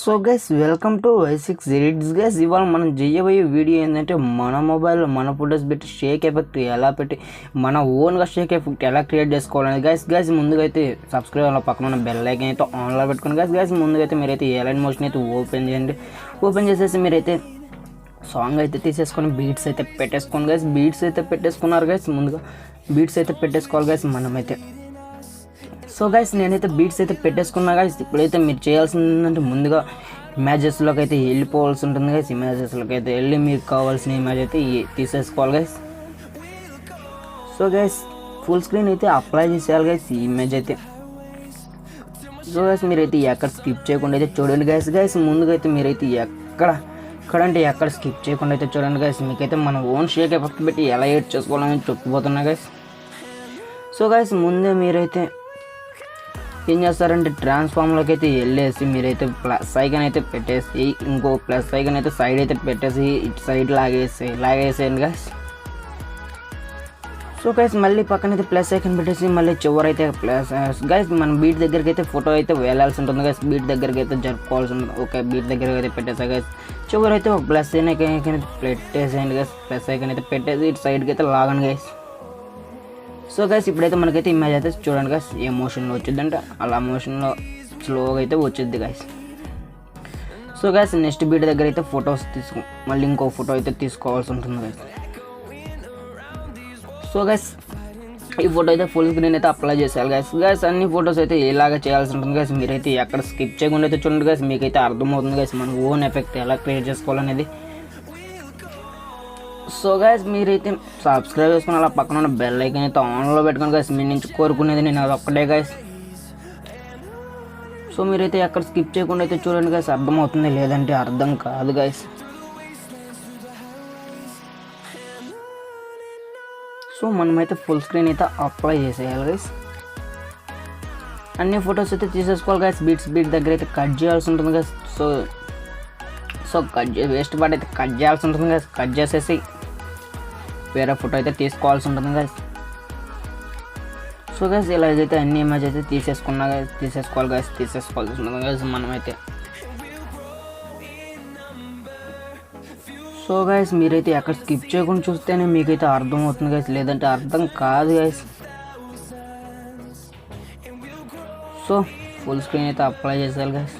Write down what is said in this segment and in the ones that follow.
So guys welcome to Y6 edits guys. ఇవాళ మనం చేయబోయే వీడియో ఏంటంటే మన మొబైల్లో మన ఫొటోస్ పెట్టి షేక్ ఎఫెక్ట్ ఎలా పెట్టి మన ఓన్గా షేక్ ఎఫెక్ట్ ఎలా క్రియేట్ చేసుకోవాలని గైస్ ముందుగా అయితే సబ్స్క్రైబ్ అలా పక్కన ఉన్న బెల్ ఐకాన్ అయితే ఆన్లో పెట్టుకుని గైస్ ముందుగా అయితే మీరైతే ఎలైట్ మోషన్ అయితే ఓపెన్ చేయండి. ఓపెన్ చేసేసి మీరైతే సాంగ్ అయితే తీసేసుకొని బీట్స్ అయితే పెట్టేసుకోండి గైస్. బీట్స్ అయితే పెట్టేసుకున్నారు గైస్. ముందుగా బీట్స్ అయితే పెట్టేసుకోవాలి గైస్ మనమైతే. సో గైస్ నేనైతే బీట్స్ అయితే పెట్టేసుకున్నా గైస్. ఇప్పుడైతే మీరు చేయాల్సింది ఏంటంటే ముందుగా ఇమేజెస్లోకి అయితే వెళ్ళిపోవాల్సి ఉంటుంది గైస్. ఇమేజెస్లోకి అయితే వెళ్ళి మీకు కావాల్సిన ఇమేజ్ అయితే తీసేసుకోవాలి guys. So guys full screen అయితే అప్లై చేసేయాలి గైస్ ఈ ఇమేజ్ అయితే. సో గైస్ మీరైతే ఎక్కడ స్కిప్ చేయకుండా అయితే చూడండి గైస్. ముందుగా అయితే మీరైతే ఎక్కడంటే ఎక్కడ స్కిప్ చేయకుండా అయితే చూడండి గైస్. మీకైతే మన ఓన్ షేక్ ఎఫెక్ట్ పెట్టి ఎలా ఎడిట్ చేసుకోవాలని చెప్పబోతున్నా గైస్. సో గైస్ ముందే మీరైతే ఏం చేస్తారంటే ట్రాన్స్ఫామ్లోకి అయితే వెళ్ళేసి మీరైతే ప్లస్ ఐకాన్ అయితే పెట్టేసి ఇంకో ప్లస్ ఐకాన్ అయితే సైడ్ అయితే పెట్టేసి ఇటు సైడ్ లాగేసేయండి గైస్. సో గైస్ మళ్ళీ పక్కన అయితే ప్లస్ ఐకాన్ పెట్టేసి మళ్ళీ చివరైతే ప్లస్ గైస్ మన బీట్ దగ్గరికి అయితే ఫోటో అయితే వేలాల్సి ఉంటుంది గైస్. బీట్ దగ్గరికి అయితే జరుపుకోవాల్సి ఉంటుంది. ఓకే బీట్ దగ్గరికి అయితే పెట్టేసా గైస్. చివరైతే ఒక ప్లస్ ఐకాన్ పెట్టేసేయండి గైస్. ప్లస్ ఐకాన్ అయితే పెట్టేసి ఇటు సైడ్కి అయితే లాగండి గైస్. సో గైస్ ఇప్పుడైతే మనకైతే ఇమేజ్ అయితే చూడండి గైస్ ఏ మోషన్లో వచ్చిందంటే అలా మోషన్లో స్లోగా అయితే వచ్చింది guys. So guys next beat దగ్గర అయితే ఫొటోస్ మళ్ళీ ఇంకో ఫోటో అయితే తీసుకోవాల్సి ఉంటుంది గైస్. సో గైస్ ఈ ఫోటో అయితే ఫుల్ స్క్రీన్ అయితే అప్లై చేసేయాలి గైస్. అన్ని ఫొటోస్ అయితే ఇలాగ చేయాల్సి ఉంటుంది గైస్. మీరైతే ఎక్కడ స్కిప్ చేయకుండా అయితే చూడండి గైస్. మీకైతే అర్థమవుతుంది గైస్ మన ఓన్ ఎఫెక్ట్ ఎలా క్రియేట్ చేసుకోవాలనేది. సో గైస్ మీరైతే సబ్స్క్రైబ్ చేసుకుని అలా పక్కన ఉన్న బెల్ ఐకాన్ అయితే ఆన్లో పెట్టుకోండి గైస్. మీ నుంచి కోరుకునేది నేను అది ఒక్కటే గైస్. సో మీరైతే ఎక్కడ స్కిప్ చేయకుండా అయితే చూడండి గైస్. అర్థమవుతుంది లేదంటే అర్థం కాదు గైస్. సో మనమైతే ఫుల్ స్క్రీన్ అయితే అప్లై చేసేయాలి గైస్. అన్ని ఫొటోస్ అయితే తీసేసుకోవాలి గైస్. బీట్ దగ్గర అయితే కట్ చేయాల్సి ఉంటుంది గైస్. సో వేస్ట్ పార్ట్ అయితే కట్ చేయాల్సి ఉంటుంది గైస్. కట్ చేసేసి వేరే ఫోటో అయితే తీసుకోవాల్సి ఉంటుంది గైస్. సో గైస్ ఇలా అయితే అన్ని ఇమేజ్ అయితే తీసేసుకోవాల్సి ఉంటుంది గైస్ మనమైతే. సో గైస్ మీరైతే ఎక్కడ స్కిప్ చేయకుండా చూస్తేనే మీకైతే అర్థమవుతుంది గైస్, లేదంటే అర్థం కాదు గైస్. సో ఫుల్ స్క్రీన్ అయితే అప్లై చేసేయాలి గైస్.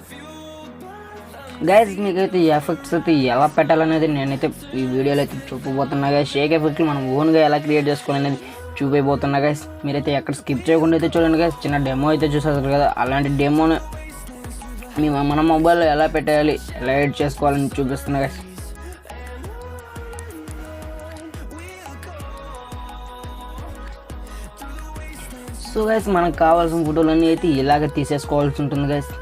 మీకైతే ఈ ఎఫెక్ట్స్ అయితే ఎలా పెట్టాలనేది నేనైతే ఈ వీడియోలో అయితే చూపబోతున్నా గైస్. షేక్ ఎఫెక్ట్లు మనం ఓన్గా ఎలా క్రియేట్ చేసుకోవాలనేది చూపిపోతున్నా గైస్. మీరైతే ఎక్కడ స్కిప్ చేయకుండా అయితే చూడండి గైస్. చిన్న డెమో అయితే చూసేస్తారు కదా, అలాంటి డెమోని మన మొబైల్లో ఎలా పెట్టాలి ఎలా ఎడిట్ చేసుకోవాలని చూపిస్తున్నా గైస్. సో గైస్ మనకు కావాల్సిన ఫోటోలన్నీ అయితే ఇలాగ తీసేసుకోవాల్సి ఉంటుంది గైస్.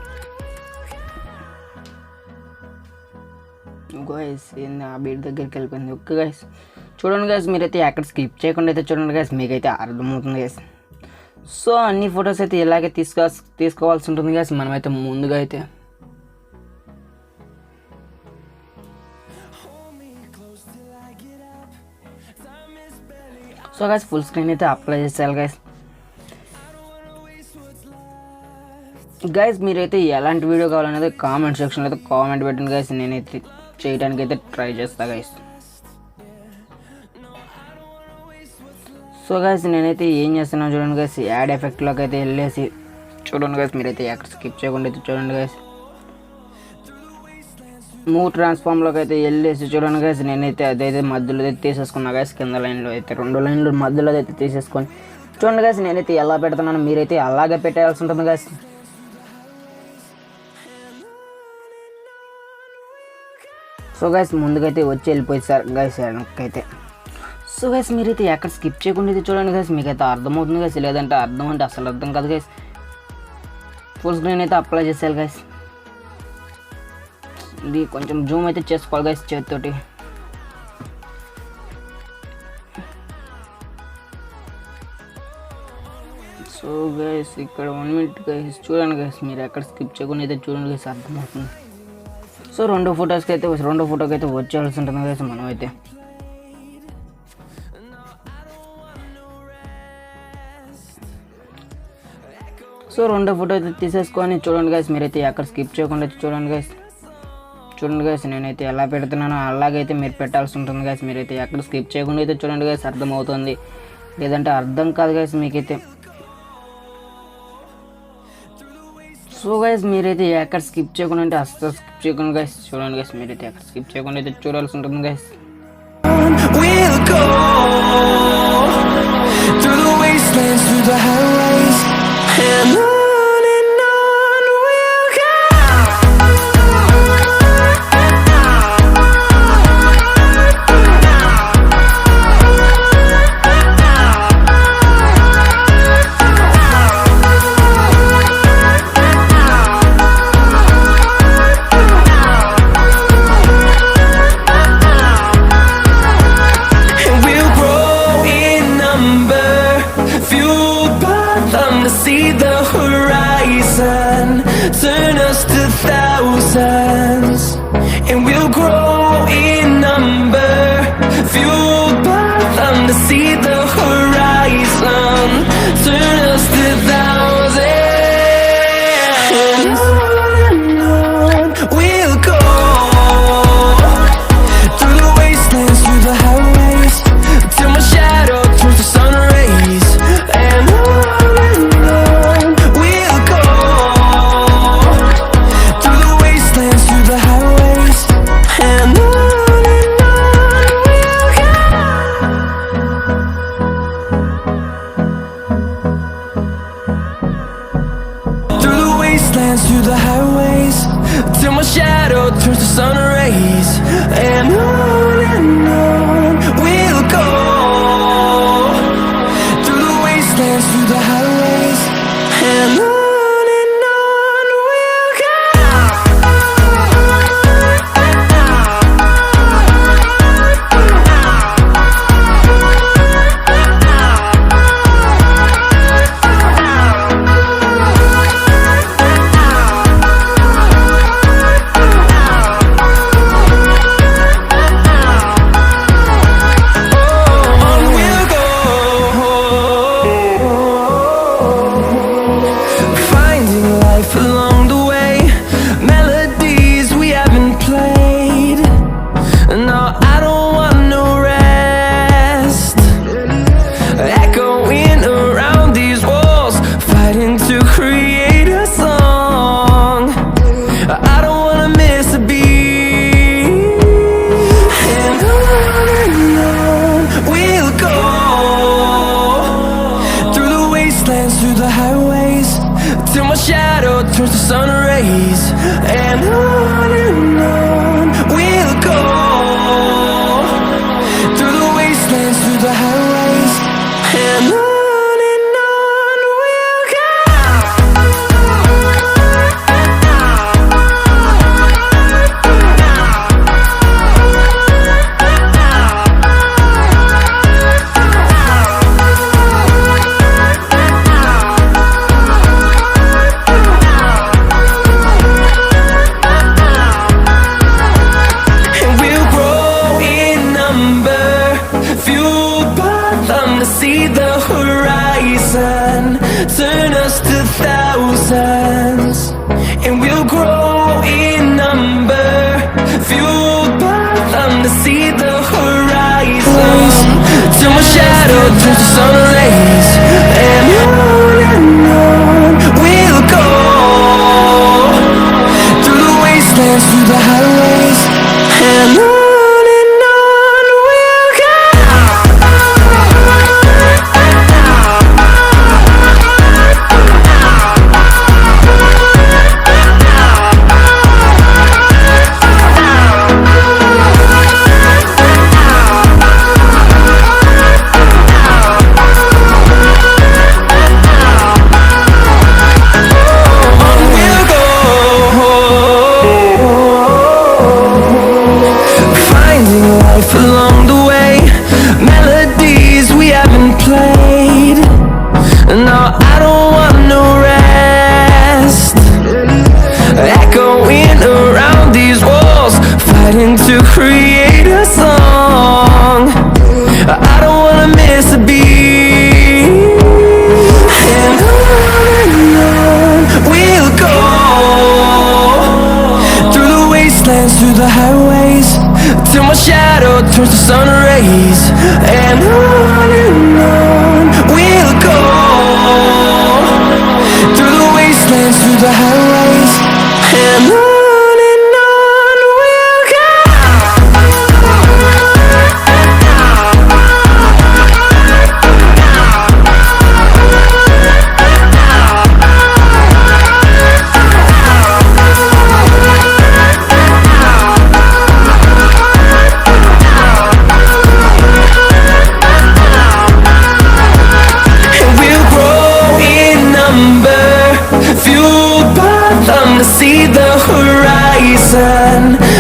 గైస్ ఏంది ఆ బీట్ దగ్గరికి వెళ్ళిపోయింది. ఓకే గైస్ చూడండి గైస్. మీరైతే ఎక్కడ స్కిప్ చేయకుండా అయితే చూడండి గైస్. మీకైతే అర్థమవుతుంది గైస్. సో అన్ని ఫొటోస్ అయితే ఇలాగే తీసుకోవాల్సి ఉంటుంది గైస్ మనమైతే ముందుగా అయితే. సో గైస్ ఫుల్ స్క్రీన్ అయితే అప్లై చేసేయాలి గైస్. మీరైతే ఎలాంటి వీడియో కావాలనేది కామెంట్ సెక్షన్లో అయితే కామెంట్ పెట్టండి గైస్. నేనైతే చేయడానికి అయితే ట్రై చేస్తా గైస్. సో గైస్ నేనైతే ఏం చేస్తున్నాను చూడండి గైస్. యాడ్ ఎఫెక్ట్లోకి అయితే వెళ్ళేసి చూడండి గైస్. మీరైతే ఎక్కడ స్కిప్ చేయకుండా అయితే చూడండి గైస్. మూవ్ ట్రాన్స్ఫామ్లోకి అయితే వెళ్ళేసి చూడండి గైస్. నేనైతే అదైతే మధ్యలో అయితే తీసేసుకున్నా గైస్. కింద లైన్లో అయితే 2 లైన్లు మధ్యలో అయితే తీసేసుకొని చూడండి గైస్. నేనైతే ఎలా పెడుతున్నాను మీరైతే అలాగే పెట్టేయాల్సి ఉంటుంది గైస్. సో గైస్ ముందుకైతే వచ్చి వెళ్ళిపోయింది సార్ గైస్ వెనక్కైతే. సో గైస్ మీరైతే ఎక్కడ స్కిప్ చేయకుండా అయితే చూడండి గైస్. మీకైతే అర్థమవుతుంది గైస్, లేదంటే అర్థం అంటే అసలు అర్థం కాదు గైస్. ఫుల్ స్క్రీన్ అయితే అప్లై చేసేయాలి గైస్. ఇది కొంచెం జూమ్ అయితే చేసుకోవాలి గైస్ చేతితోటి. సో గైస్ ఇక్కడ 1 మినిట్ గైస్ చూడండి గైస్. మీరు ఎక్కడ స్కిప్ చేయకుండా అయితే చూడండి గైస్ అర్థమవుతుంది. సో రెండు ఫోటోకి అయితే వచ్చేయాల్సి ఉంటుంది గైస్ మనమైతే. సో రెండో ఫోటో అయితే తీసేసుకొని చూడండి గైస్. మీరైతే ఎక్కడ స్కిప్ చేయకుండా చూడండి గైస్. చూడండి గైస్ నేనైతే ఎలా పెడుతున్నానో అలాగైతే మీరు పెట్టాల్సి ఉంటుంది గైస్. మీరైతే ఎక్కడ స్కిప్ చేయకుండా అయితే చూడండి గైస్, అర్థమవుతుంది. లేదంటే అర్థం కాదు గైస్ మీకైతే. సో గైస్ మీరైతే ఎక్కడ స్కిప్ చేయకుండా అంటే అస్సలు స్కిప్ చేయకుండా గైస్ చూడండి గైస్. మీరైతే ఎక్కడ స్కిప్ చేయకుండా అయితే చూడాల్సి ఉంటుంది guys. We'll go through the wastelands, through the highways, and on we'll go. And we'll grow in number, fueled by them to see the horizon, turn us to thousands. And we'll grow in number, fueled by them to see the horizon, turn us to thousands. And on we'll go through the wastelands, through the highways, till my shadow turns to sun rays. And on we'll go through the wastelands, through the highways, and on we'll go. Through the wastelands, through the highways, till my shadow turns to sun rays. And on we'll go through the wastelands, through the highways, and on we'll go. On we'll go, finding life along the way, melodies we haven't played. No, I don't want no rest, echoing around these walls, fighting to create a song. I don't wanna miss a beat. And on we'll go through the wastelands, through the highways, till my shadow turns to sun rays. And on we'll go through the wastelands, through the highways, and on we'll go. And we'll grow in number, fueled by them to see the horizon, turn us to thousands. And we'll grow in number, fueled by them to see the horizon, till my shadow turns to sun rays. And on we'll go through the wastelands, through the highways, and on we'll go.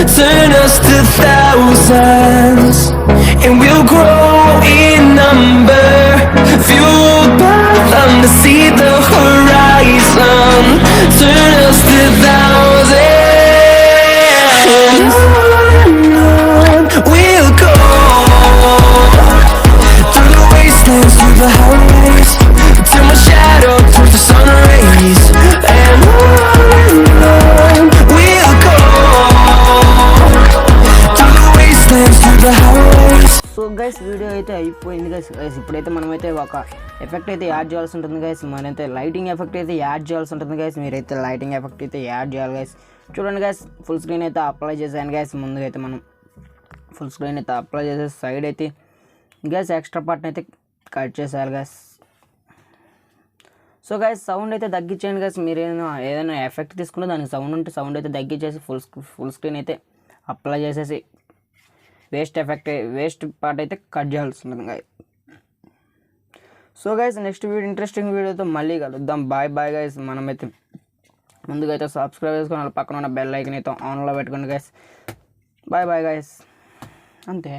turn us to thousands, and we'll grow in number, fueled by them to see the horizon, turn us to thousands, and on we'll go, through the wastelands, through the highways, till my shadow turns to sun rays, and on we'll go, through the wastelands, through the highways. So guys video అయితే అయిపోయింది guys. ఇప్పుడైతే మనమైతే ఒక effect అయితే add చేయాల్సి ఉంటుంది guys. మనైతే lighting effect అయితే add చేయాల్సి ఉంటుంది గైస్. మీరైతే లైటింగ్ ఎఫెక్ట్ అయితే యాడ్ చేయాలి గైస్. చూడండి గైస్, ఫుల్ స్క్రీన్ అయితే అప్లై చేశాను గైస్. ముందుగా అయితే మనం ఫుల్ స్క్రీన్ అయితే అప్లై చేసే సైడ్ అయితే గైస్ ఎక్స్ట్రా పార్ట్ని అయితే కట్ చేసేయాలి గైస్. సో గైస్ సౌండ్ అయితే తగ్గించేయండి గైస్. మీరు ఏదైనా ఎఫెక్ట్ తీసుకుంటే దానికి సౌండ్ ఉంటే సౌండ్ అయితే తగ్గించేసి ఫుల్ స్క్రీన్ అయితే అప్లై చేసేసి వేస్ట్ పార్ట్ అయితే కట్ చేయాల్సి ఉంటుంది guys. So guys next video interesting వీడియోతో మళ్ళీ కలుద్దాం. Bye bye guys. మనమైతే ముందుగా అయితే సబ్స్క్రైబ్ చేసుకుని పక్కన ఉన్న బెల్ ఐకన్ అయితే ఆన్లో పెట్టుకోండి గైస్. Bye bye guys. అంతే.